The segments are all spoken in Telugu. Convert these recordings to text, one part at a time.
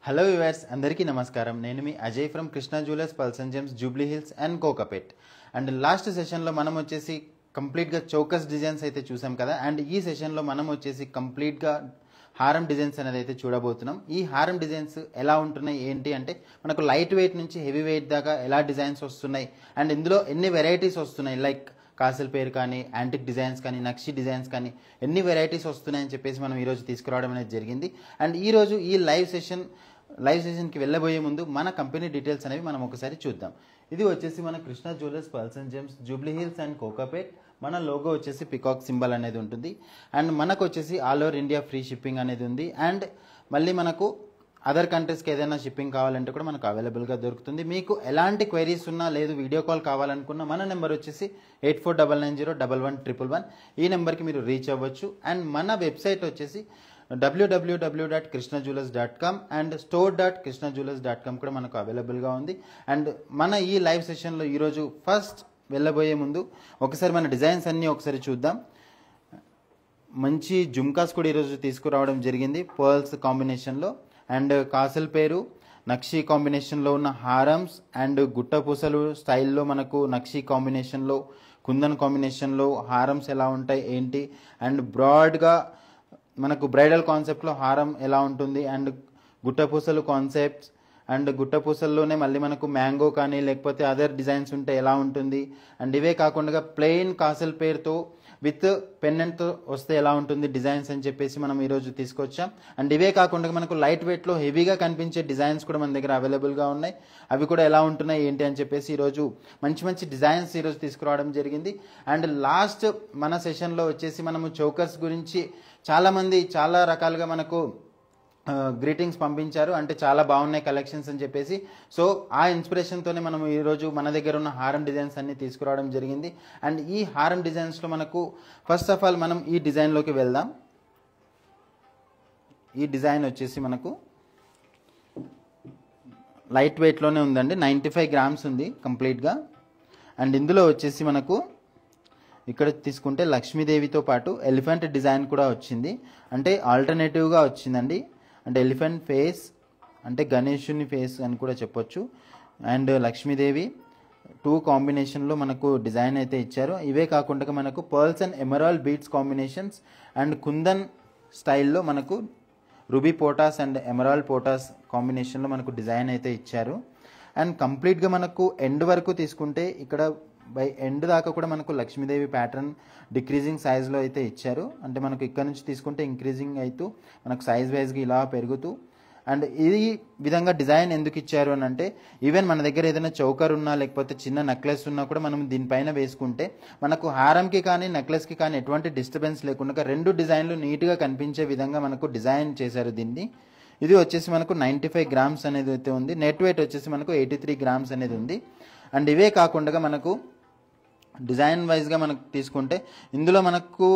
హలో వ్యూవర్స్ అందరికీ నమస్కారం. నేను మీ Ajay from Krishna jewellers pearls and gems Jubilee Hills and Kokapet. And last సెషన్లో మనం వచ్చేసి కంప్లీట్గా చౌకస్ డిజైన్స్ అయితే చూసాం కదా. అండ్ ఈ సెషన్లో మనం వచ్చేసి కంప్లీట్గా హారం డిజైన్స్ అనేది అయితే చూడబోతున్నాం. ఈ హారం డిజైన్స్ ఎలా ఉంటున్నాయి ఏంటి అంటే మనకు లైట్ వెయిట్ నుంచి హెవీ వెయిట్ దాకా ఎలా డిజైన్స్ వస్తున్నాయి అండ్ ఇందులో ఎన్ని వెరైటీస్ వస్తున్నాయి, లైక్ కాసల్ పేరు కానీ, యాంటిక్ డిజైన్స్ కానీ, నక్షి డిజైన్స్ కానీ ఎన్ని వెరైటీస్ వస్తున్నాయని చెప్పేసి మనం ఈరోజు తీసుకురావడం అనేది జరిగింది. అండ్ ఈరోజు ఈ లైవ్ సెషన్కి వెళ్ళబోయే ముందు మన కంపెనీ డీటెయిల్స్ అనేవి మనం ఒకసారి చూద్దాం. ఇది వచ్చేసి మన Krishna jewellers pearls and gems Jubilee Hills and Kokapet. మన లోగో వచ్చేసి పికాక్ సింబల్ అనేది ఉంటుంది. అండ్ మనకు వచ్చేసి all over India free shipping అనేది ఉంది. అండ్ మళ్ళీ మనకు అదర్ కంట్రీస్కి ఏదైనా షిప్పింగ్ కావాలంటే కూడా మనకు అవైలబుల్గా దొరుకుతుంది. మీకు ఎలాంటి క్వైరీస్ ఉన్నా లేదు వీడియో కాల్ కావాలనుకున్నా మన నెంబర్ వచ్చేసి 8499011111. ఈ నెంబర్కి మీరు రీచ్ అవ్వచ్చు. అండ్ మన వెబ్సైట్ వచ్చేసి www.krishnajewellers.com అండ్ store.krishnajewellers.com కూడా మనకు అవైలబుల్గా ఉంది. అండ్ మన ఈ లైవ్ సెషన్లో ఈరోజు ఫస్ట్ వెళ్ళబోయే ముందు ఒకసారి మన డిజైన్స్ అన్నీ ఒకసారి చూద్దాం. మంచి జుమ్కాస్ కూడా ఈరోజు తీసుకురావడం జరిగింది పర్ల్స్ కాంబినేషన్లో. అండ్ కాసల్ పేరు నక్షి కాంబినేషన్లో ఉన్న హారమ్స్ అండ్ గుట్టపూసలు స్టైల్లో మనకు నక్షి కాంబినేషన్లో, కుందన్ కాంబినేషన్లో హారమ్స్ ఎలా ఉంటాయి ఏంటి, అండ్ బ్రాడ్గా మనకు బ్రైడల్ కాన్సెప్ట్లో హారం ఎలా ఉంటుంది, అండ్ గుట్టపూసలు కాన్సెప్ట్స్, అండ్ గుట్టపూసల్లోనే మళ్ళీ మనకు మ్యాంగో కానీ లేకపోతే అదర్ డిజైన్స్ ఉంటే ఎలా ఉంటుంది, అండ్ ఇవే కాకుండా ప్లెయిన్ కాసల్ పేరుతో విత్ పెన్నెంట్తో వస్తే ఎలా ఉంటుంది డిజైన్స్ అని చెప్పేసి మనం ఈరోజు తీసుకొచ్చాం. అండ్ ఇవే కాకుండా మనకు లైట్ వెయిట్లో హెవీగా కనిపించే డిజైన్స్ కూడా మన దగ్గర అవైలబుల్గా ఉన్నాయి. అవి కూడా ఎలా ఉంటున్నాయి ఏంటి అని చెప్పేసి ఈరోజు మంచి మంచి డిజైన్స్ ఈరోజు తీసుకురావడం జరిగింది. అండ్ లాస్ట్ మన సెషన్లో వచ్చేసి మనము చౌకర్స్ గురించి చాలామంది చాలా రకాలుగా మనకు గ్రీటింగ్స్ పంపించారు, అంటే చాలా బాగున్నాయి కలెక్షన్స్ అని చెప్పేసి. సో ఆ ఇన్స్పిరేషన్తోనే మనం ఈరోజు మన దగ్గర ఉన్న హారం డిజైన్స్ అన్ని తీసుకురావడం జరిగింది. అండ్ ఈ హారం డిజైన్స్లో మనకు ఫస్ట్ ఆఫ్ ఆల్ మనం ఈ డిజైన్లోకి వెళ్దాం. ఈ డిజైన్ వచ్చేసి మనకు లైట్ వెయిట్లోనే ఉందండి, 95 గ్రామ్స్ ఉంది కంప్లీట్గా. అండ్ ఇందులో వచ్చేసి మనకు ఇక్కడ తీసుకుంటే లక్ష్మీదేవితో పాటు ఎలిఫెంట్ డిజైన్ కూడా వచ్చింది, అంటే ఆల్టర్నేటివ్గా వచ్చిందండి. అంటే ఎలిఫెంట్ ఫేస్ అంటే గణేశుని ఫేస్ అని కూడా చెప్పొచ్చు. అండ్ లక్ష్మీదేవి 2 కాంబినేషన్లో మనకు డిజైన్ అయితే ఇచ్చారు. ఇవే కాకుండా మనకు pearls and emerald beads combinations and kundan స్టైల్లో మనకు రూబీ పోటాస్ అండ్ ఎమరాల్డ్ పోటాస్ కాంబినేషన్లో మనకు డిజైన్ అయితే ఇచ్చారు. అండ్ కంప్లీట్గా మనకు ఎండ్ వరకు తీసుకుంటే ఇక్కడ బై ఎండ్ దాకా కూడా మనకు లక్ష్మీదేవి ప్యాటర్న్ డిక్రీజింగ్ సైజ్లో అయితే ఇచ్చారు. అంటే మనకు ఇక్కడ నుంచి తీసుకుంటే ఇంక్రీజింగ్ అవుతూ మనకు సైజ్ వైజ్గా ఇలా పెరుగుతూ. అండ్ ఈ విధంగా డిజైన్ ఎందుకు ఇచ్చారు అని అంటే ఈవెన్ మన దగ్గర ఏదైనా చౌకర్ ఉన్నా లేకపోతే చిన్న నెక్లెస్ ఉన్నా కూడా మనం దీనిపైన వేసుకుంటే మనకు హారంకి కానీ నెక్లెస్కి కానీ ఎటువంటి డిస్టర్బెన్స్ లేకుండా 2 డిజైన్లు నీట్గా కనిపించే విధంగా మనకు డిజైన్ చేశారు దీన్ని. ఇది వచ్చేసి మనకు 95 గ్రామ్స్ అనేది అయితే ఉంది. నెట్ వెయిట్ వచ్చేసి మనకు 83 గ్రామ్స్ అనేది ఉంది. అండ్ ఇవే కాకుండా మనకు డిజైన్ వైజ్గా మనకు తీసుకుంటే ఇందులో మనకు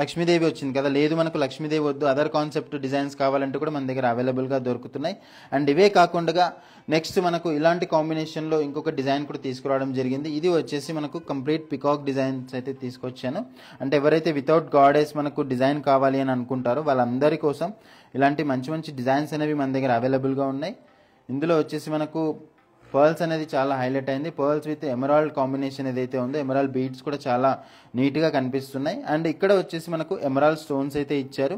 లక్ష్మీదేవి వచ్చింది కదా, లేదు మనకు లక్ష్మీదేవి వద్దు అదర్ కాన్సెప్ట్ డిజైన్స్ కావాలంటే కూడా మన దగ్గర అవైలబుల్గా దొరుకుతున్నాయి. అండ్ ఇవే కాకుండా నెక్స్ట్ మనకు ఇలాంటి కాంబినేషన్లో ఇంకొక డిజైన్ కూడా తీసుకురావడం జరిగింది. ఇది వచ్చేసి మనకు కంప్లీట్ పికాక్ డిజైన్స్ అయితే తీసుకొచ్చాను. అంటే ఎవరైతే వితౌట్ గాడెస్ మనకు డిజైన్ కావాలి అని అనుకుంటారో వాళ్ళందరి కోసం ఇలాంటి మంచి మంచి డిజైన్స్ అనేవి మన దగ్గర అవైలబుల్గా ఉన్నాయి. ఇందులో వచ్చేసి మనకు పర్ల్స్ అనేది చాలా హైలైట్ అయింది. పర్ల్స్ విత్ ఎమరాల్డ్ కాంబినేషన్ ఏదైతే ఉందో ఎమరాల్డ్ బీడ్స్ కూడా చాలా నీట్గా కనిపిస్తున్నాయి. అండ్ ఇక్కడ వచ్చేసి మనకు ఎమరాల్డ్ స్టోన్స్ అయితే ఇచ్చారు.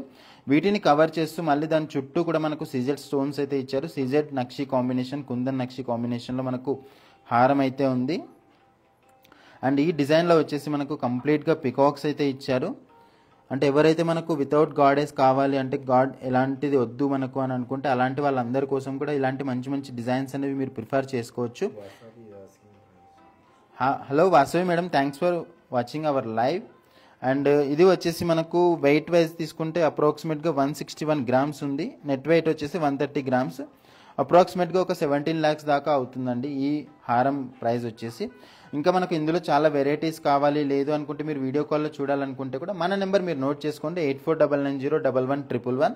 వీటిని కవర్ చేస్తూ మళ్ళీ దాని చుట్టూ కూడా మనకు సీజెడ్ స్టోన్స్ అయితే ఇచ్చారు. సీజెడ్ నక్షి కాంబినేషన్, కుందన్ నక్షి కాంబినేషన్లో మనకు హారం అయితే ఉంది. అండ్ ఈ డిజైన్లో వచ్చేసి మనకు కంప్లీట్గా పికాక్స్ అయితే ఇచ్చారు. అంటే ఎవరైతే మనకు వితౌట్ గాడెస్ కావాలి అంటే గాడ్ ఎలాంటిది వద్దు మనకు అని అనుకుంటే అలాంటి వాళ్ళందరి కోసం కూడా ఇలాంటి మంచి మంచి డిజైన్స్ అనేవి మీరు ప్రిఫర్ చేసుకోవచ్చు. Hello Vasavi madam, thanks for watching our live. And ఇది వచ్చేసి మనకు వెయిట్ వైజ్ తీసుకుంటే అప్రాక్సిమేట్గా 161 గ్రామ్స్ ఉంది. నెట్ వెయిట్ వచ్చేసి 130 గ్రామ్స్. అప్రాక్సిమేట్గా ఒక 17 lakhs దాకా అవుతుందండి ఈ హారం ప్రైస్ వచ్చేసి. ఇంకా మనకు ఇందులో చాలా వెరైటీస్ కావాలి లేదు అనుకుంటే మీరు వీడియో కాల్లో చూడాలనుకుంటే కూడా మన నెంబర్ మీరు నోట్ చేసుకోండి 8499011111.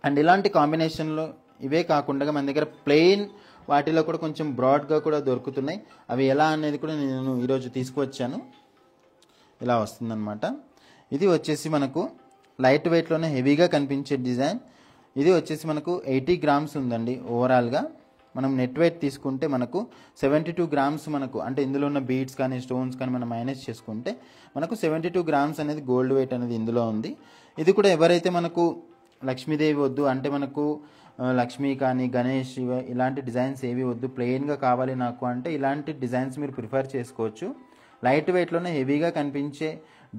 అండ్ ఇలాంటి కాంబినేషన్లో ఇవే కాకుండా మన దగ్గర ప్లెయిన్ వాటిలో కూడా కొంచెం బ్రాడ్గా కూడా దొరుకుతున్నాయి. అవి ఎలా అనేది కూడా నేను ఈరోజు తీసుకువచ్చాను. ఇలా వస్తుందన్నమాట. ఇది వచ్చేసి మనకు లైట్ వెయిట్లోనే హెవీగా కనిపించే డిజైన్. ఇది వచ్చేసి మనకు 80 గ్రామ్స్ ఉందండి ఓవరాల్గా. మనం నెట్ వెయిట్ తీసుకుంటే మనకు 72 గ్రామ్స్ మనకు, అంటే ఇందులో ఉన్న బీడ్స్ కానీ స్టోన్స్ కానీ మనం మైనస్ చేసుకుంటే మనకు 72 గ్రామ్స్ అనేది గోల్డ్ వెయిట్ అనేది ఇందులో ఉంది. ఇది కూడా ఎవరైతే మనకు లక్ష్మీదేవి వద్దు అంటే మనకు లక్ష్మీ కానీ గణేష్ ఇలాంటి డిజైన్స్ ఏవి వద్దు, ప్లెయిన్గా కావాలి నాకు అంటే ఇలాంటి డిజైన్స్ మీరు ప్రిఫర్ చేసుకోవచ్చు. లైట్ వెయిట్లోనే హెవీగా కనిపించే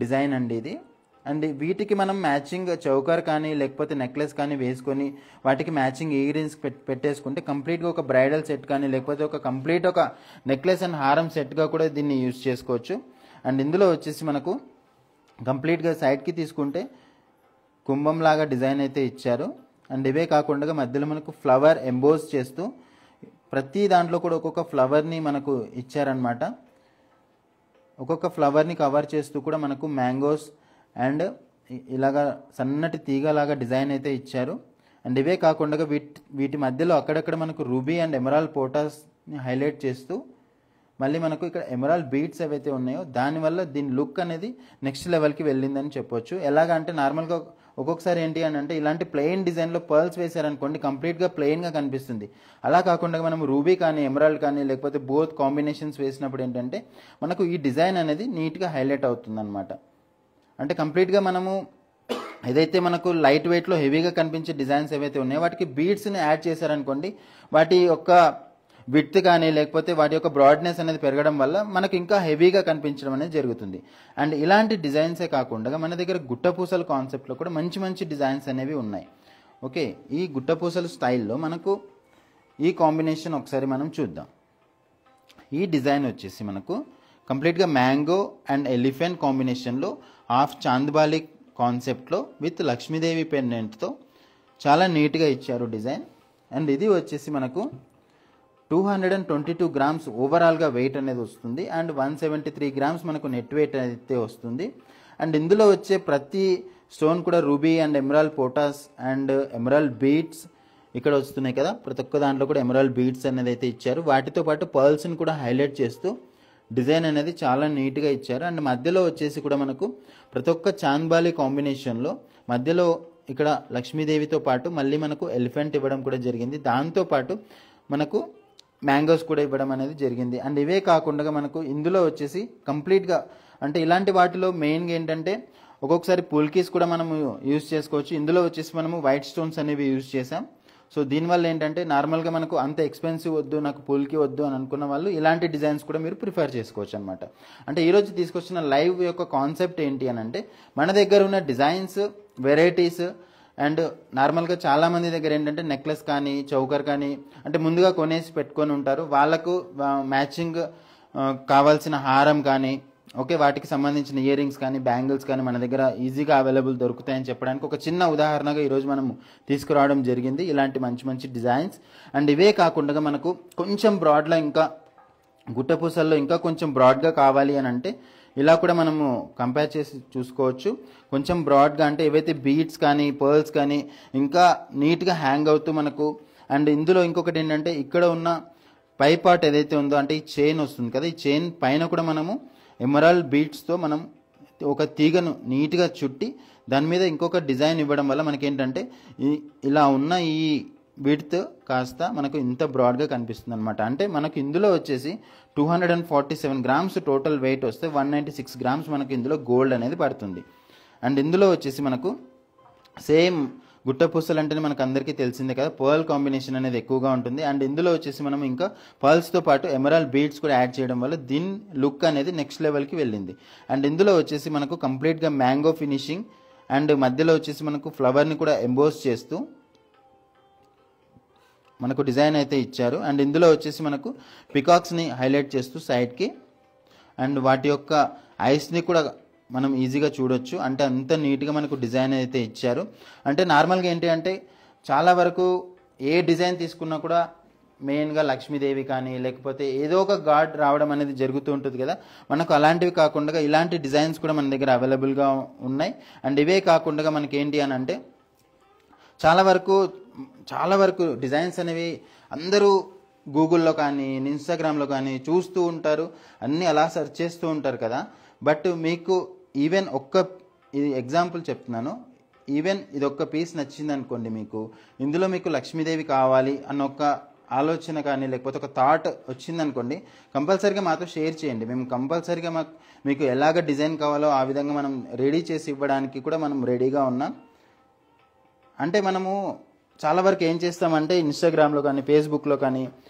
డిజైన్ అండి ఇది. అండ్ వీటికి మనం మ్యాచింగ్ చౌకర్ కానీ లేకపోతే నెక్లెస్ కానీ వేసుకొని వాటికి మ్యాచింగ్ ఇయర్ రింగ్స్ పెట్టేసుకుంటే కంప్లీట్గా ఒక బ్రైడల్ సెట్ కానీ లేకపోతే ఒక కంప్లీట్ ఒక నెక్లెస్ అండ్ హారం సెట్గా కూడా దీన్ని యూజ్ చేసుకోవచ్చు. అండ్ ఇందులో వచ్చేసి మనకు కంప్లీట్గా సైడ్కి తీసుకుంటే కుంభంలాగా డిజైన్ అయితే ఇచ్చారు. అండ్ ఇవే కాకుండా మధ్యలో మనకు ఫ్లవర్ ఎంబోస్ చేస్తూ ప్రతి దాంట్లో కూడా ఒక్కొక్క ఫ్లవర్ని మనకు ఇచ్చారనమాట. ఒక్కొక్క ఫ్లవర్ని కవర్ చేస్తూ కూడా మనకు మ్యాంగోస్ అండ్ ఇలాగా సన్నటి తీగలాగా డిజైన్ అయితే ఇచ్చారు. అండ్ ఇవే కాకుండా వీటి మధ్యలో అక్కడక్కడ మనకు రూబీ అండ్ ఎమరాల్డ్ పోటాస్ని హైలైట్ చేస్తూ మళ్ళీ మనకు ఇక్కడ ఎమరాల్డ్ బీడ్స్ ఏవైతే ఉన్నాయో దానివల్ల దీని లుక్ అనేది నెక్స్ట్ లెవెల్కి వెళ్ళిందని చెప్పొచ్చు. ఎలాగా అంటే నార్మల్గా ఒక్కొక్కసారి ఏంటి అని అంటే ఇలాంటి ప్లెయిన్ డిజైన్లో పర్ల్స్ వేశారనుకోండి కంప్లీట్గా ప్లెయిన్గా కనిపిస్తుంది. అలా కాకుండా మనం రూబీ కానీ ఎమరాల్డ్ కానీ లేకపోతే బోత్ కాంబినేషన్స్ వేసినప్పుడు ఏంటంటే మనకు ఈ డిజైన్ అనేది నీట్గా హైలైట్ అవుతుంది అనమాట. అంటే కంప్లీట్గా మనము ఏదైతే మనకు లైట్ వెయిట్లో హెవీగా కనిపించే డిజైన్స్ ఏవైతే ఉన్నాయో వాటికి బీడ్స్ని యాడ్ చేశారనుకోండి వాటి యొక్క విడ్త్ కానీ లేకపోతే వాటి యొక్క బ్రాడ్నెస్ అనేది పెరగడం వల్ల మనకు ఇంకా హెవీగా కనిపించడం అనేది జరుగుతుంది. అండ్ ఇలాంటి డిజైన్సే కాకుండా మన దగ్గర గుట్టపూసల కాన్సెప్ట్లో కూడా మంచి మంచి డిజైన్స్ అనేవి ఉన్నాయి. ఓకే, ఈ గుట్టపూసల స్టైల్లో మనకు ఈ కాంబినేషన్ ఒకసారి మనం చూద్దాం. ఈ డిజైన్ వచ్చేసి మనకు కంప్లీట్గా మ్యాంగో అండ్ ఎలిఫెంట్ కాంబినేషన్లో హాఫ్ చాంద్బాలి కాన్సెప్ట్లో విత్ లక్ష్మీదేవి పెండెంట్తో చాలా నీట్గా ఇచ్చారు డిజైన్. అండ్ ఇది వచ్చేసి మనకు 222 గ్రామ్స్ ఓవరాల్గా వెయిట్ అనేది వస్తుంది. అండ్ 173 గ్రామ్స్ మనకు నెట్ వెయిట్ అయితే వస్తుంది. అండ్ ఇందులో వచ్చే ప్రతి స్టోన్ కూడా రూబీ అండ్ ఎమరాల్డ్ పోటాస్ అండ్ ఎమరాల్డ్ బీడ్స్ ఇక్కడ వస్తున్నాయి కదా, ప్రతి ఒక్క దాంట్లో కూడా ఎమరాల్డ్ బీడ్స్ అనేది అయితే ఇచ్చారు. వాటితో పాటు పర్ల్స్ని కూడా హైలైట్ చేస్తూ డిజైన్ అనేది చాలా నీట్గా ఇచ్చారు. అండ్ మధ్యలో వచ్చేసి కూడా మనకు ప్రతి ఒక్క చాంద్బాలి కాంబినేషన్లో మధ్యలో ఇక్కడ లక్ష్మీదేవితో పాటు మళ్ళీ మనకు ఎలిఫెంట్ ఇవ్వడం కూడా జరిగింది. దాంతోపాటు మనకు మ్యాంగోస్ కూడా ఇవ్వడం అనేది జరిగింది. అండ్ ఇవే కాకుండా మనకు ఇందులో వచ్చేసి కంప్లీట్గా అంటే ఇలాంటి వాటిలో మెయిన్గా ఏంటంటే ఒక్కొక్కసారి పుల్కీస్ కూడా మనము యూజ్ చేసుకోవచ్చు. ఇందులో వచ్చేసి మనము వైట్ స్టోన్స్ అనేవి యూజ్ చేసాం. సో దీనివల్ల ఏంటంటే నార్మల్గా మనకు అంత ఎక్స్పెన్సివ్ వద్దు, నాకు పుల్కి వద్దు అని అనుకున్న వాళ్ళు ఇలాంటి డిజైన్స్ కూడా మీరు ప్రిఫర్ చేసుకోవచ్చు అనమాట. అంటే ఈరోజు తీసుకొచ్చిన లైవ్ యొక్క కాన్సెప్ట్ ఏంటి అని అంటే మన దగ్గర ఉన్న డిజైన్స్ వెరైటీస్ అండ్ నార్మల్గా చాలామంది దగ్గర ఏంటంటే నెక్లెస్ కానీ చౌకర్ కానీ అంటే ముందుగా కొనేసి పెట్టుకొని ఉంటారు. వాళ్ళకు మ్యాచింగ్ కావాల్సిన హారం కానీ ఓకే వాటికి సంబంధించిన ఇయర్ రింగ్స్ కానీ బ్యాంగిల్స్ కానీ మన దగ్గర ఈజీగా అవైలబుల్ దొరుకుతాయని చెప్పడానికి ఒక చిన్న ఉదాహరణగా ఈరోజు మనం తీసుకురావడం జరిగింది ఇలాంటి మంచి మంచి డిజైన్స్. అండ్ ఇవే కాకుండా మనకు కొంచెం బ్రాడ్లో ఇంకా గుట్టపూసల్లో ఇంకా కొంచెం బ్రాడ్గా కావాలి అని అంటే ఇలా కూడా మనము కంపేర్ చేసి చూసుకోవచ్చు. కొంచెం బ్రాడ్గా అంటే ఏవైతే బీడ్స్ కానీ పర్ల్స్ కానీ ఇంకా నీట్గా హ్యాంగ్ అవుతూ మనకు. అండ్ ఇందులో ఇంకొకటి ఏంటంటే ఇక్కడ ఉన్న పై పార్ట్ ఏదైతే ఉందో అంటే ఈ చైన్ వస్తుంది కదా, ఈ చైన్ పైన కూడా మనము ఎమరాల్డ్ బీడ్స్తో మనం ఒక తీగను నీట్గా చుట్టి దాని మీద ఇంకొక డిజైన్ ఇవ్వడం వల్ల మనకేంటంటే ఇలా ఉన్న ఈ విడ్త్ కాస్త మనకు ఇంత బ్రాడ్గా కనిపిస్తుంది అనమాట. అంటే మనకు ఇందులో వచ్చేసి 247 గ్రామ్స్ టోటల్ వెయిట్ వస్తే 196 గ్రామ్స్ మనకు ఇందులో గోల్డ్ అనేది పడుతుంది. అండ్ ఇందులో వచ్చేసి మనకు సేమ్ గుట్టపూసలు అంటేనే మనకు అందరికీ తెలిసిందే కదా, పర్ల్ కాంబినేషన్ అనేది ఎక్కువగా ఉంటుంది. అండ్ ఇందులో వచ్చేసి మనం ఇంకా పర్ల్స్తో పాటు ఎమరాల్డ్ బీడ్స్ కూడా యాడ్ చేయడం వల్ల దీని లుక్ అనేది నెక్స్ట్ లెవెల్కి వెళ్ళింది. అండ్ ఇందులో వచ్చేసి మనకు కంప్లీట్గా మ్యాంగో ఫినిషింగ్ అండ్ మధ్యలో వచ్చేసి మనకు ఫ్లవర్ని కూడా ఎంబోస్ చేస్తూ మనకు డిజైన్ అయితే ఇచ్చారు. అండ్ ఇందులో వచ్చేసి మనకు పికాక్స్ని హైలైట్ చేస్తూ సైడ్కి అండ్ వాటి యొక్క ఐస్ని కూడా మనం ఈజీగా చూడొచ్చు. అంటే అంత నీట్గా మనకు డిజైన్ అయితే ఇచ్చారు. అంటే నార్మల్గా ఏంటి అంటే చాలా వరకు ఏ డిజైన్ తీసుకున్నా కూడా మెయిన్గా లక్ష్మీదేవి కానీ లేకపోతే ఏదో ఒక గాడ్ రావడం అనేది జరుగుతూ ఉంటుంది కదా, మనకు అలాంటివి కాకుండా ఇలాంటి డిజైన్స్ కూడా మన దగ్గర అవైలబుల్గా ఉన్నాయి. అండ్ ఇవే కాకుండా మనకి ఏంటి అని అంటే చాలా వరకు డిజైన్స్ అనేవి అందరూ గూగుల్లో కానీ ఇన్స్టాగ్రామ్లో కానీ చూస్తూ ఉంటారు, అన్నీ అలా సెర్చ్ చేస్తూ ఉంటారు కదా. బట్ మీకు ఈవెన్ ఇది ఎగ్జాంపుల్ చెప్తున్నాను, ఈవెన్ ఇదొక్క పీస్ నచ్చింది అనుకోండి, మీకు ఇందులో మీకు లక్ష్మీదేవి కావాలి అన్న ఒక ఆలోచన కానీ లేకపోతే ఒక థాట్ వచ్చిందనుకోండి, కంపల్సరీగా మాతో షేర్ చేయండి. మేము కంపల్సరీగా మీకు ఎలాగ డిజైన్ కావాలో ఆ విధంగా మనం రెడీ చేసి ఇవ్వడానికి కూడా మనం రెడీగా ఉన్నాం. అంటే మనము చాలా వరకు ఏం చేస్తామంటే ఇన్స్టాగ్రామ్లో కానీ ఫేస్బుక్లో కానీ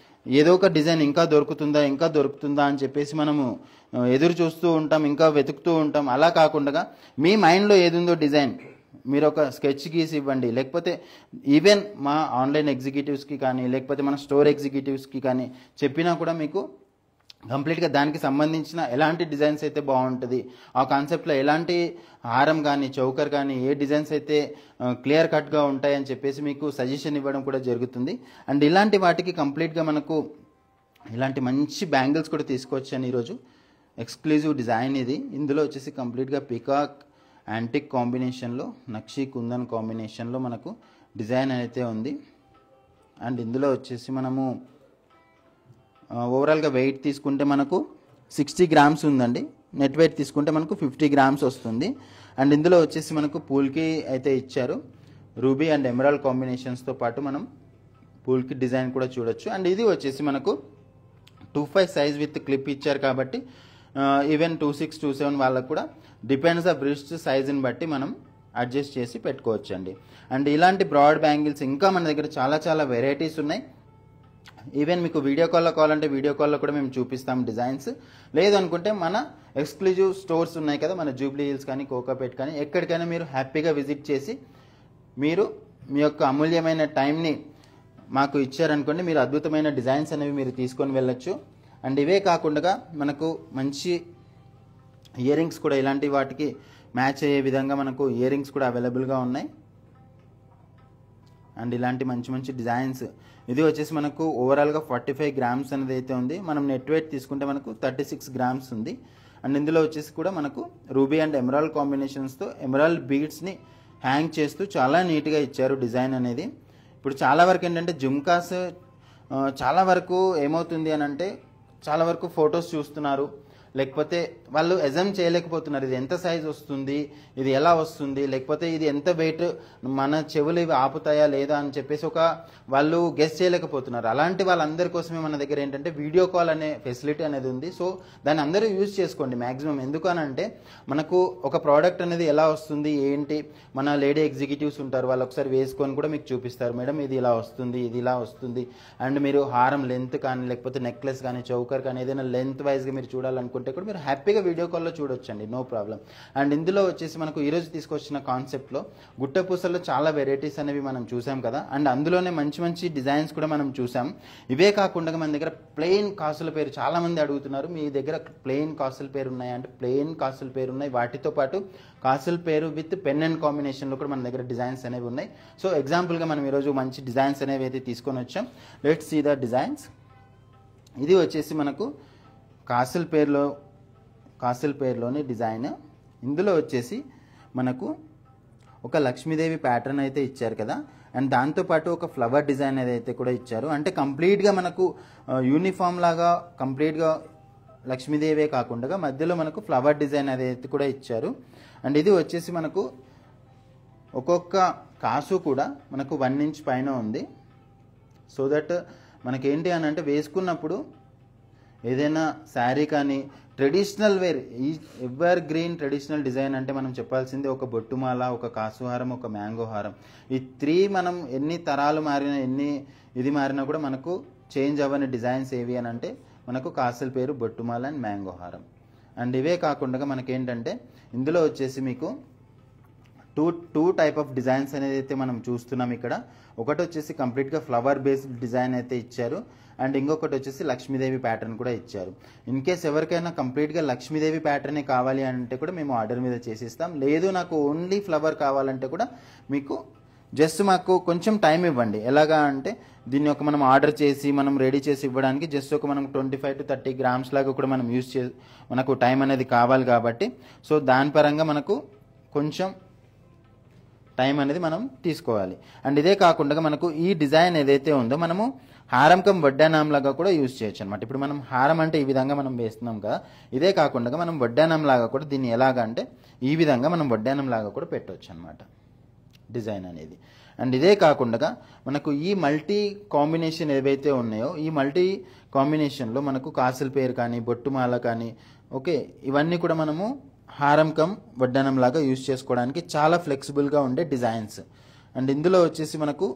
ఏదో ఒక డిజైన్ ఇంకా దొరుకుతుందా అని చెప్పేసి మనము ఎదురు చూస్తూ ఉంటాం, ఇంకా వెతుకుతూ ఉంటాం. అలా కాకుండా మీ మైండ్లో ఏది ఉందో డిజైన్ మీరు ఒక స్కెచ్ గీసి ఇవ్వండి. లేకపోతే ఈవెన్ మా ఆన్లైన్ ఎగ్జిక్యూటివ్స్కి కానీ లేకపోతే మన స్టోర్ ఎగ్జిక్యూటివ్స్కి కానీ చెప్పినా కూడా మీకు కంప్లీట్గా దానికి సంబంధించిన ఎలాంటి డిజైన్స్ అయితే బాగుంటుంది, ఆ కాన్సెప్ట్లో ఎలాంటి హారం కానీ చౌకర్ కానీ ఏ డిజైన్స్ అయితే క్లియర్ కట్గా ఉంటాయని చెప్పేసి మీకు సజెషన్ ఇవ్వడం కూడా జరుగుతుంది. అండ్ ఇలాంటి వాటికి కంప్లీట్గా మనకు ఇలాంటి మంచి బ్యాంగిల్స్ కూడా తీసుకొచ్చాను ఈరోజు. ఎక్స్క్లూజివ్ డిజైన్ ఇది. ఇందులో వచ్చేసి కంప్లీట్గా పికాక్ యాంటిక్ కాంబినేషన్లో నక్షి కుందన్ కాంబినేషన్లో మనకు డిజైన్ అయితే ఉంది. అండ్ ఇందులో వచ్చేసి మనము ఓవరాల్గా వెయిట్ తీసుకుంటే మనకు 60 గ్రామ్స్ ఉందండి. నెట్ వెయిట్ తీసుకుంటే మనకు 50 గ్రామ్స్ వస్తుంది. అండ్ ఇందులో వచ్చేసి మనకు పూల్కి అయితే ఇచ్చారు. రూబీ అండ్ ఎమరాల్డ్ కాంబినేషన్స్తో పాటు మనం పూల్కి డిజైన్ కూడా చూడొచ్చు. అండ్ ఇది వచ్చేసి మనకు 25 సైజ్ విత్ క్లిప్ ఇచ్చారు కాబట్టి ఈవెన్ 26, 27 వాళ్ళకు కూడా డిపెండ్స్ ఆ బ్రిస్ట్ సైజుని బట్టి మనం అడ్జస్ట్ చేసి పెట్టుకోవచ్చు అండి. అండ్ ఇలాంటి బ్రాడ్ బ్యాంగిల్స్ ఇంకా మన దగ్గర చాలా వెరైటీస్ ఉన్నాయి. ఈవెన్ మీకు వీడియో కాల్లో కావాలంటే వీడియో కాల్లో కూడా మేము చూపిస్తాం డిజైన్స్. లేదు అనుకుంటే మన ఎక్స్క్లూజివ్ స్టోర్స్ ఉన్నాయి కదా, మన జూబ్లీ హిల్స్ కానీ కోకాపేట్ కానీ ఎక్కడికైనా మీరు హ్యాపీగా విజిట్ చేసి మీరు మీ యొక్క అమూల్యమైన టైంని మాకు ఇచ్చారనుకోండి, మీరు అద్భుతమైన డిజైన్స్ అనేవి మీరు తీసుకొని వెళ్ళొచ్చు. అండ్ ఇవే కాకుండా మనకు మంచి ఇయర్ రింగ్స్ కూడా ఇలాంటి వాటికి మ్యాచ్ అయ్యే విధంగా మనకు ఇయర్ రింగ్స్ కూడా అవైలబుల్గా ఉన్నాయి. అండ్ ఇలాంటి మంచి డిజైన్స్. ఇది వచ్చేసి మనకు ఓవరాల్గా 45 గ్రామ్స్ అనేది అయితే ఉంది. మనం నెట్ వెయిట్ తీసుకుంటే మనకు 36 గ్రామ్స్ ఉంది. అండ్ ఇందులో వచ్చేసి కూడా మనకు రూబీ అండ్ ఎమరాల్డ్ కాంబినేషన్స్తో ఎమరాల్డ్ బీడ్స్ని హ్యాంగ్ చేస్తూ చాలా నీట్గా ఇచ్చారు డిజైన్ అనేది. ఇప్పుడు చాలా వరకు ఏంటంటే జుమ్కాస్ చాలా వరకు ఏమవుతుంది అని అంటే చాలా వరకు ఫొటోస్ చూస్తున్నారు, లేకపోతే వాళ్ళు ఎజమ్ చేయలేకపోతున్నారు ఇది ఎంత సైజ్ వస్తుంది, ఇది ఎలా వస్తుంది, లేకపోతే ఇది ఎంత వెయిట్ మన చెవులు ఇవి ఆపుతాయా లేదా అని చెప్పేసి వాళ్ళు గెస్ చేయలేకపోతున్నారు. అలాంటి వాళ్ళందరి కోసమే మన దగ్గర ఏంటంటే వీడియో కాల్ అనే ఫెసిలిటీ అనేది ఉంది. సో దాన్ని అందరూ యూజ్ చేసుకోండి మ్యాక్సిమం. ఎందుకు అని అంటే మనకు ఒక ప్రోడక్ట్ అనేది ఎలా వస్తుంది ఏంటి, మన లేడీ ఎగ్జిక్యూటివ్స్ ఉంటారు, వాళ్ళు ఒకసారి వేసుకొని కూడా మీకు చూపిస్తారు, మేడం ఇది ఇలా వస్తుంది, ఇది ఇలా వస్తుంది. అండ్ మీరు హారం లెంత్ కానీ లేకపోతే నెక్లెస్ కానీ చౌకర్ కానీ ఏదైనా లెంత్ వైజ్గా మీరు చూడాలనుకుంటే కూడా మీరు హ్యాపీగా వీడియో కాల్లో చూడొచ్చండి, నో ప్రాబ్లం. అండ్ ఇందులో వచ్చేసి మనకు ఈరోజు తీసుకొచ్చిన కాన్సెప్ట్లో గుట్టపూసల్లో చాలా వెరైటీస్ అనేవి మనం చూసాం కదా. అండ్ అందులోనే మంచి డిజైన్స్ కూడా మనం చూసాం. ఇవే కాకుండా మన దగ్గర ప్లెయిన్ కాసుల పేరు చాలా మంది అడుగుతున్నారు, మీ దగ్గర ప్లెయిన్ కాసుల పేరు ఉన్నాయా అంటే ప్లెయిన్ కాసుల పేరు ఉన్నాయి. వాటితో పాటు కాసుల పేరు విత్ పెన్ అండ్ కాంబినేషన్లో కూడా మన దగ్గర డిజైన్స్ అనేవి ఉన్నాయి. సో ఎగ్జాంపుల్గా మనం ఈరోజు మంచి డిజైన్స్ అనేవి అయితే తీసుకొని వచ్చాం. Let's see the designs. ఇది వచ్చేసి మనకు కాసుల పేరులోని డిజైన్. ఇందులో వచ్చేసి మనకు ఒక లక్ష్మీదేవి ప్యాటర్న్ అయితే ఇచ్చారు కదా, అండ్ దాంతోపాటు ఒక ఫ్లవర్ డిజైన్ అయితే కూడా ఇచ్చారు. అంటే కంప్లీట్గా మనకు యూనిఫామ్ లాగా కంప్లీట్గా లక్ష్మీదేవే కాకుండా మధ్యలో మనకు ఫ్లవర్ డిజైన్ అయితే కూడా ఇచ్చారు. అండ్ ఇది వచ్చేసి మనకు ఒక్కొక్క కాసు కూడా మనకు 1 ఇంచ్ పైన ఉంది. సో దట్ మనకేంటి అని అంటే వేసుకున్నప్పుడు ఏదైనా శారీ కానీ ట్రెడిషనల్ వేర్, ఈ ఎవర్ గ్రీన్ ట్రెడిషనల్ డిజైన్ అంటే మనం చెప్పాల్సింది ఒక బొట్టుమాల, ఒక కాసుహారం, ఒక మ్యాంగో హారం. ఈ 3 మనం ఎన్ని తరాలు మారినా ఎన్ని ఇది మారినా కూడా మనకు చేంజ్ అవ్వని డిజైన్స్ ఏవి అని అంటే మనకు కాసుల పేరు, బొట్టుమాల అండ్ మ్యాంగో హారం. అండ్ ఇవే కాకుండా మనకేంటంటే ఇందులో వచ్చేసి మీకు టూ టైప్ ఆఫ్ డిజైన్స్ అనేది అయితే మనం చూస్తున్నాం ఇక్కడ. ఒకటి వచ్చేసి కంప్లీట్గా ఫ్లవర్ బేస్డ్ డిజైన్ అయితే ఇచ్చారు, అండ్ ఇంకొకటి వచ్చేసి లక్ష్మీదేవి ప్యాటర్న్ కూడా ఇచ్చారు. ఇన్ కేస్ ఎవరికైనా కంప్లీట్గా లక్ష్మీదేవి ప్యాటర్నే కావాలి అంటే కూడా మేము ఆర్డర్ మీద చేసిస్తాం. లేదు నాకు ఓన్లీ ఫ్లవర్ కావాలంటే కూడా మీకు జస్ట్ మాకు కొంచెం టైం ఇవ్వండి. ఎలాగా అంటే దీన్ని మనం ఆర్డర్ చేసి మనం రెడీ చేసి ఇవ్వడానికి జస్ట్ మనం 25 to 30 గ్రామ్స్ లాగా కూడా మనం మనకు టైం అనేది కావాలి కాబట్టి సో దాని పరంగా మనకు కొంచెం టైం అనేది మనం తీసుకోవాలి. అండ్ ఇదే కాకుండా మనకు ఈ డిజైన్ ఏదైతే ఉందో మనము హారం కమ్ వడ్డానం లాగా కూడా యూజ్ చేయొచ్చు అనమాట. ఇప్పుడు మనం హారం అంటే ఈ విధంగా మనం వేస్తున్నాం కదా, ఇదే కాకుండా మనం వడ్డానం లాగా కూడా దీన్ని ఎలాగా అంటే ఈ విధంగా మనం వడ్డానం లాగా కూడా పెట్టవచ్చు అనమాట. డిజైన్ అనేది. అండ్ ఇదే కాకుండా మనకు ఈ మల్టీ కాంబినేషన్ ఏవైతే ఉన్నాయో ఈ మల్టీ కాంబినేషన్లో మనకు కాసుల పేరు కానీ బొట్టుమాల కానీ ఓకే ఇవన్నీ కూడా మనము హారం కమ్ వడ్డానం లాగా యూజ్ చేసుకోవడానికి చాలా ఫ్లెక్సిబుల్గా ఉండే డిజైన్స్. అండ్ ఇందులో వచ్చేసి మనకు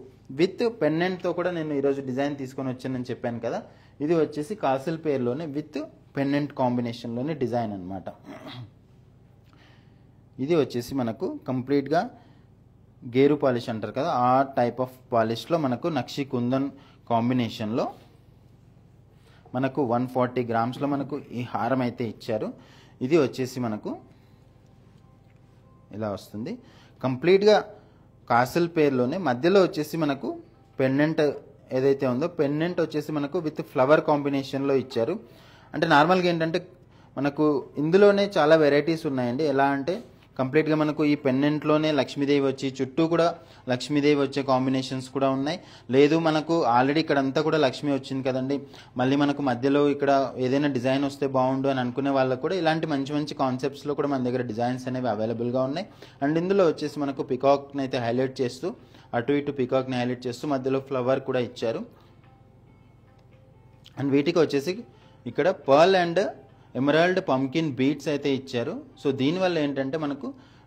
విత్ పెండెంట్తో కూడా నేను ఈరోజు డిజైన్ తీసుకొని వచ్చానని చెప్పాను కదా, ఇది వచ్చేసి కాసుల పేరులోనే విత్ పెండెంట్ కాంబినేషన్లోనే డిజైన్ అనమాట. ఇది వచ్చేసి మనకు కంప్లీట్గా గేరు పాలిష్ అంటారు కదా ఆ టైప్ ఆఫ్ పాలిష్లో మనకు నక్షి కుందన్ కాంబినేషన్లో మనకు 140 గ్రామ్స్లో మనకు ఈ హారం అయితే ఇచ్చారు. ఇది వచ్చేసి మనకు ఇలా వస్తుంది కంప్లీట్గా కాసుల పేరులోనే మధ్యలో వచ్చేసి మనకు పెండెంట్ ఏదైతే ఉందో పెండెంట్ వచ్చేసి మనకు విత్ ఫ్లవర్ కాంబినేషన్లో ఇచ్చారు. అంటే నార్మల్గా ఏంటంటే మనకు ఇందులోనే చాలా వెరైటీస్ ఉన్నాయండి. ఎలా అంటే కంప్లీట్గా మనకు ఈ పెండెంట్లోనే లక్ష్మీదేవి వచ్చి చుట్టూ కూడా లక్ష్మీదేవి వచ్చే కాంబినేషన్స్ కూడా ఉన్నాయి. లేదు మనకు ఆల్రెడీ ఇక్కడ అంతా కూడా లక్ష్మి వచ్చింది కదండి, మళ్ళీ మనకు మధ్యలో ఇక్కడ ఏదైనా డిజైన్ వస్తే బాగుండు అని అనుకునే వాళ్ళకు కూడా ఇలాంటి మంచి మంచి కాన్సెప్ట్స్లో కూడా మన దగ్గర డిజైన్స్ అనేవి అవైలబుల్గా ఉన్నాయి. అండ్ ఇందులో వచ్చేసి మనకు పికాక్ని అయితే హైలైట్ చేస్తూ అటు ఇటు పికాక్ని హైలైట్ చేస్తూ మధ్యలో ఫ్లవర్ కూడా ఇచ్చారు. అండ్ వీటికి వచ్చేసి ఇక్కడ pearl and emerald pumpkin beats అయితే ఇచ్చారు. సో దీనివల్ల ఏంటంటే మనకు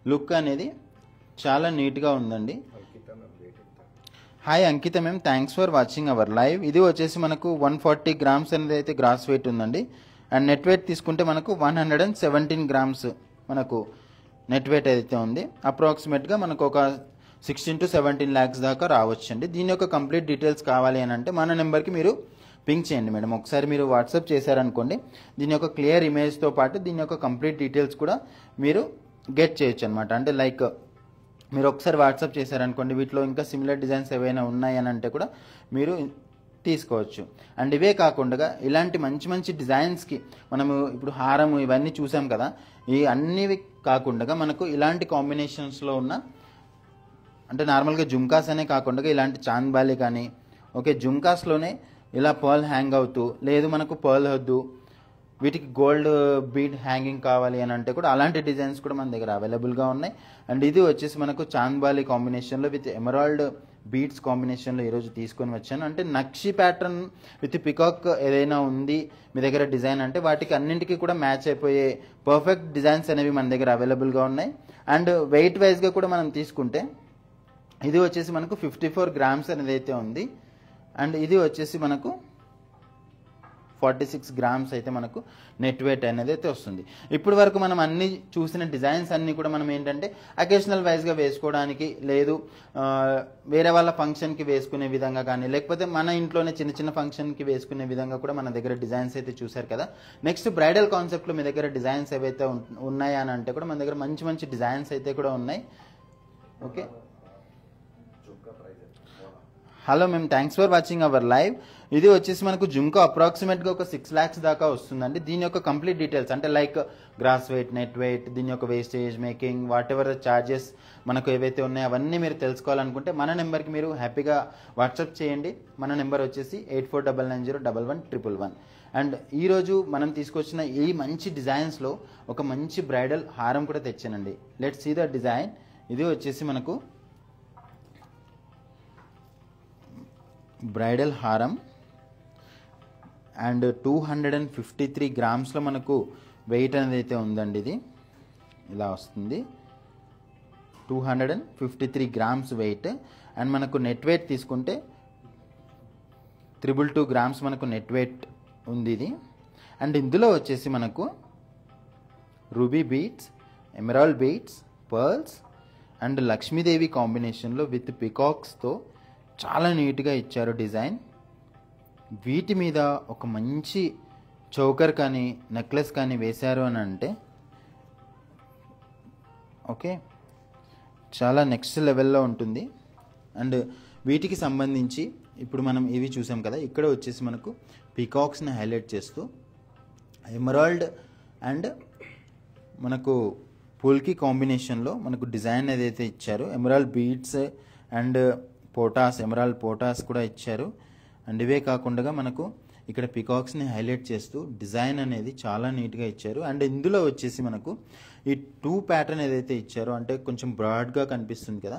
లుక్ అనేది చాలా నీట్గా ఉందండి. Hi Ankita ma'am, thanks for watching our live. ఇది వచ్చేసి మనకు 140 గ్రామ్స్ అనేది అయితే గ్రాస్ వెయిట్ ఉందండి. అండ్ నెట్ వెయిట్ తీసుకుంటే మనకు 117 గ్రామ్స్ మనకు నెట్ వెయిట్ అయితే ఉంది. అప్రాక్సిమేట్గా మనకు ఒక 16 to 17 lakhs దాకా రావచ్చండి. దీని యొక్క కంప్లీట్ డీటెయిల్స్ కావాలి అని అంటే మన నెంబర్కి మీరు పింక్ చేయండి మేడం. ఒకసారి మీరు వాట్సాప్ చేశారనుకోండి దీని యొక్క క్లియర్ ఇమేజ్తో పాటు దీని యొక్క కంప్లీట్ డీటెయిల్స్ కూడా మీరు గెట్ చేయొచ్చు అనమాట. అంటే లైక్ మీరు ఒకసారి వాట్సాప్ చేశారనుకోండి వీటిలో ఇంకా సిమిలర్ డిజైన్స్ ఏవైనా ఉన్నాయని అంటే కూడా మీరు తీసుకోవచ్చు. అండ్ ఇవే కాకుండా ఇలాంటి మంచి మంచి డిజైన్స్కి మనము ఇప్పుడు హారము ఇవన్నీ చూసాం కదా, ఈ అన్నీ కాకుండా మనకు ఇలాంటి కాంబినేషన్స్లో ఉన్న అంటే నార్మల్గా జుమ్కాస్ అనే కాకుండా ఇలాంటి చాంద్బాలి కానీ ఓకే జుమ్కాస్లోనే ఇలా పర్ల్ హ్యాంగ్ అవుతూ లేదు మనకు పర్ల్ వద్దు వీటికి గోల్డ్ బీడ్ హ్యాంగింగ్ కావాలి అని అంటే కూడా అలాంటి డిజైన్స్ కూడా మన దగ్గర అవైలబుల్గా ఉన్నాయి. అండ్ ఇది వచ్చేసి మనకు చాంద్బాలి కాంబినేషన్లో విత్ ఎమరాల్డ్ బీడ్స్ కాంబినేషన్లో ఈరోజు తీసుకొని వచ్చాను. అంటే నక్షి ప్యాటర్న్ విత్ పికాక్ ఏదైనా ఉంది మీ దగ్గర డిజైన్ అంటే వాటికి అన్నింటికి కూడా మ్యాచ్ అయిపోయే పర్ఫెక్ట్ డిజైన్స్ అనేవి మన దగ్గర అవైలబుల్గా ఉన్నాయి. అండ్ వెయిట్ వైజ్గా కూడా మనం తీసుకుంటే ఇది వచ్చేసి మనకు 54 గ్రామ్స్ అనేది అయితే ఉంది. అండ్ ఇది వచ్చేసి మనకు 46 గ్రామ్స్ అయితే మనకు నెట్ వెయిట్ అనేది అయితే వస్తుంది. ఇప్పటి వరకు మనం అన్ని చూసిన డిజైన్స్ అన్నీ కూడా మనం ఏంటంటే అకేషనల్ వైజ్గా వేసుకోవడానికి లేదు వేరే వాళ్ళ ఫంక్షన్కి వేసుకునే విధంగా కానీ లేకపోతే మన ఇంట్లోనే చిన్న చిన్న ఫంక్షన్కి వేసుకునే విధంగా కూడా మన దగ్గర డిజైన్స్ అయితే చూశారు కదా. నెక్స్ట్ బ్రైడల్ కాన్సెప్ట్లో మీ దగ్గర డిజైన్స్ ఏవైతే ఉన్నాయా అని అంటే కూడా మన దగ్గర మంచి మంచి డిజైన్స్ అయితే కూడా ఉన్నాయి. Okay hello ma'am, thanks for watching our live. ఇది వచ్చేసి మనకు జుంకా అప్రాక్సిమేట్గా ఒక 6 lakhs దాకా వస్తుందండి. దీని యొక్క కంప్లీట్ డీటెయిల్స్ అంటే like gross weight net weight దీని యొక్క wastage making whatever charges మనకు ఏవైతే ఉన్నాయో అవన్నీ మీరు తెలుసుకోవాలనుకుంటే మన నెంబర్కి మీరు హ్యాపీగా వాట్సాప్ చేయండి. మన నెంబర్ వచ్చేసి 8499011111. అండ్ ఈరోజు మనం తీసుకొచ్చిన ఈ మంచి డిజైన్స్లో ఒక మంచి బ్రైడల్ హారం కూడా తెచ్చానండి. Let's see the design. ఇది వచ్చేసి మనకు బ్రైడల్ హారం అండ్ 253 గ్రామ్స్లో మనకు వెయిట్ అనేది అయితే ఉందండి. ఇది ఇలా వస్తుంది 253 గ్రామ్స్ వెయిట్. అండ్ మనకు నెట్ వెయిట్ తీసుకుంటే 222 గ్రామ్స్ మనకు నెట్ వెయిట్ ఉంది ఇది. అండ్ ఇందులో వచ్చేసి మనకు ruby beats emerald beats pearls and Lakshmidevi కాంబినేషన్లో విత్ పికాక్స్తో చాలా నీట్గా ఇచ్చారు డిజైన్. వీటి మీద ఒక మంచి చౌకర్ కానీ నెక్లెస్ కానీ వేశారు అని అంటే ఓకే చాలా నెక్స్ట్ లెవెల్లో ఉంటుంది. అండ్ వీటికి సంబంధించి ఇప్పుడు మనం ఇవి చూసాం కదా, ఇక్కడ వచ్చేసి మనకు పికాక్స్ని హైలైట్ చేస్తూ ఎమరాల్డ్ అండ్ మనకు పోల్కి కాంబినేషన్లో మనకు డిజైన్ ఏదైతే ఇచ్చారో ఎమరాల్డ్ బీడ్స్ అండ్ పోటాస్ ఎమరాల్డ్ పోటాస్ కూడా ఇచ్చారు. అండ్ ఇవే కాకుండా మనకు ఇక్కడ పికాక్స్ని హైలైట్ చేస్తూ డిజైన్ అనేది చాలా నీట్గా ఇచ్చారు. అండ్ ఇందులో వచ్చేసి మనకు ఈ 2 ప్యాటర్న్ ఏదైతే ఇచ్చారో అంటే కొంచెం బ్రాడ్గా కనిపిస్తుంది కదా,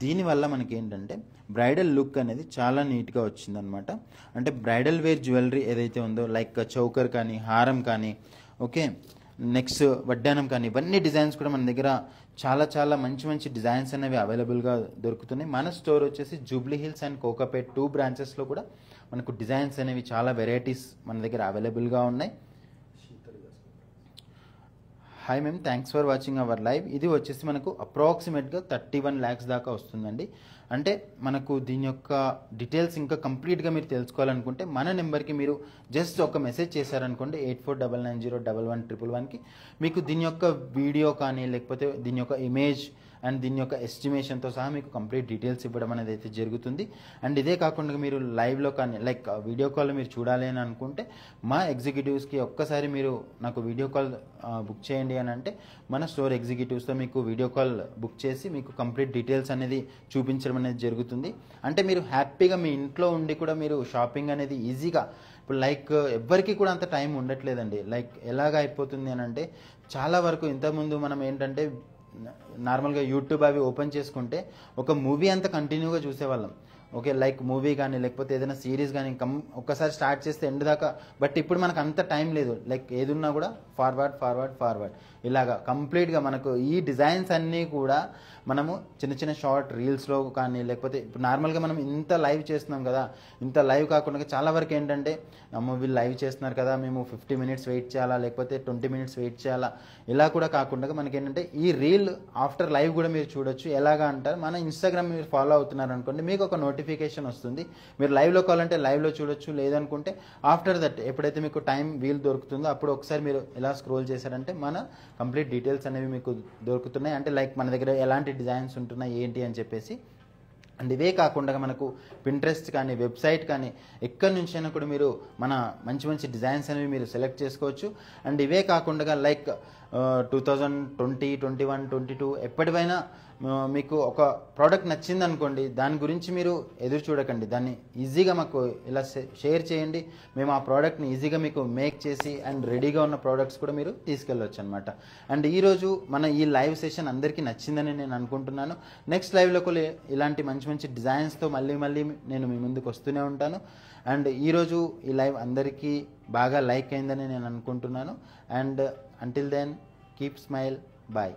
దీనివల్ల మనకి ఏంటంటే బ్రైడల్ లుక్ అనేది చాలా నీట్గా వచ్చిందనమాట. అంటే బ్రైడల్ వేర్ జ్యువెలరీ ఏదైతే ఉందో లైక్ చౌకర్ కానీ, హారం కానీ, ఓకే, నెక్స్ట్ వడ్డానం కానీ, ఇవన్నీ డిజైన్స్ కూడా మన దగ్గర చాలా చాలా మంచి మంచి డిజైన్స్ అనేవి అవైలబుల్గా దొరుకుతున్నాయి. మన స్టోర్ వచ్చేసి జూబ్లీ హిల్స్ అండ్ కోకాపేట్ 2 బ్రాంచెస్లో కూడా మనకు డిజైన్స్ అనేవి చాలా వెరైటీస్ మన దగ్గర అవైలబుల్గా ఉన్నాయి. Hi ma'am, thanks for watching our live. ఇది వచ్చేసి మనకు అప్రాక్సిమేట్గా 31 lakhs దాకా వస్తుందండి. అంటే మనకు దీని యొక్క డీటెయిల్స్ ఇంకా కంప్లీట్గా మీరు తెలుసుకోవాలనుకుంటే మన నెంబర్కి మీరు జస్ట్ ఒక మెసేజ్ చేశారనుకోండి 8499011111కి మీకు దీని యొక్క వీడియో కానీ లేకపోతే దీని యొక్క ఇమేజ్ అండ్ దీని యొక్క ఎస్టిమేషన్తో సహా మీకు కంప్లీట్ డీటెయిల్స్ ఇవ్వడం అనేది అయితే జరుగుతుంది. అండ్ ఇదే కాకుండా మీరు లైవ్లో కానీ లైక్ వీడియో కాల్లో మీరు చూడాలి అని అనుకుంటే మా ఎగ్జిక్యూటివ్స్కి ఒక్కసారి మీరు నాకు వీడియో కాల్ బుక్ చేయండి అని అంటే మన స్టోర్ ఎగ్జిక్యూటివ్స్తో మీకు వీడియో కాల్ బుక్ చేసి మీకు కంప్లీట్ డీటెయిల్స్ అనేది చూపించడం అనేది జరుగుతుంది. అంటే మీరు హ్యాపీగా మీ ఇంట్లో ఉండి కూడా మీరు షాపింగ్ అనేది ఈజీగా, ఇప్పుడు లైక్ ఎవ్వరికి కూడా అంత టైం ఉండట్లేదండి. లైక్ ఎలాగ అయిపోతుంది అని అంటే చాలా వరకు ఇంతకుముందు మనం ఏంటంటే నార్మల్గా యూట్యూబ్ అవి ఓపెన్ చేసుకుంటే ఒక మూవీ అంతా కంటిన్యూగా చూసేవాళ్ళం. ఓకే, లైక్ మూవీ కానీ లేకపోతే ఏదైనా సిరీస్ కానీ ఒక్కసారి స్టార్ట్ చేస్తే ఎండ్ దాకా. బట్ ఇప్పుడు మనకు అంత టైం లేదు. లైక్ ఏదున్నా కూడా ఫార్వర్డ్ ఫార్వర్డ్ ఫార్వర్డ్ ఇలాగా కంప్లీట్గా మనకు ఈ డిజైన్స్ అన్నీ కూడా మనము చిన్న చిన్న షార్ట్ రీల్స్లో కానీ లేకపోతే ఇప్పుడు నార్మల్గా మనం ఇంత లైవ్ చేస్తున్నాం కదా, ఇంత లైవ్ కాకుండా చాలా వరకు ఏంటంటే వీళ్ళు లైవ్ చేస్తున్నారు కదా మేము 50 minutes వెయిట్ చేయాలా లేకపోతే 20 minutes వెయిట్ చేయాలా, ఇలా కూడా కాకుండా మనకి ఏంటంటే ఈ రీల్ ఆఫ్టర్ లైవ్ కూడా మీరు చూడొచ్చు. ఎలాగా అంటారు, మన ఇన్స్టాగ్రామ్ మీరు ఫాలో అవుతున్నారు అనుకోండి మీకు ఒక నోటిఫికేషన్ వస్తుంది. మీరు లైవ్లో కావాలంటే లైవ్లో చూడొచ్చు, లేదనుకుంటే ఆఫ్టర్ దట్ ఎప్పుడైతే మీకు టైం వీలు దొరుకుతుందో అప్పుడు ఒకసారి మీరు ఎలా స్క్రోల్ చేశారంటే మన కంప్లీట్ డీటెయిల్స్ అనేవి మీకు దొరుకుతున్నాయి. అంటే లైక్ మన దగ్గర ఎలాంటి డిజైన్స్ ఉంటున్నాయి ఏంటి అని చెప్పేసి. అండ్ ఇవే కాకుండా మనకు పింట్రెస్ట్ కానీ వెబ్సైట్ కానీ ఎక్కడి నుంచైనా కూడా మీరు మన మంచి మంచి డిజైన్స్ అనేవి మీరు సెలెక్ట్ చేసుకోవచ్చు. అండ్ ఇవే కాకుండా లైక్ 2020, 21, 22 ఎప్పటివైనా మీకు ఒక ప్రోడక్ట్ నచ్చింది అనుకోండి, దాని గురించి మీరు ఎదురు చూడకండి, దాన్ని ఈజీగా మాకు ఇలా షేర్ చేయండి. మేము ఆ ప్రోడక్ట్ని ఈజీగా మీకు మేక్ చేసి అండ్ రెడీగా ఉన్న ప్రోడక్ట్స్ కూడా మీరు తీసుకెళ్ళవచ్చు అనమాట. అండ్ ఈరోజు మన ఈ లైవ్ సెషన్ అందరికీ నచ్చిందని నేను అనుకుంటున్నాను. నెక్స్ట్ లైవ్లో కూడా ఇలాంటి మంచి మంచి డిజైన్స్తో మళ్ళీ నేను మీ ముందుకు వస్తూనే ఉంటాను. అండ్ ఈరోజు ఈ లైవ్ అందరికీ బాగా లైక్ అయిందని నేను అనుకుంటున్నాను. And until then keep smile, bye.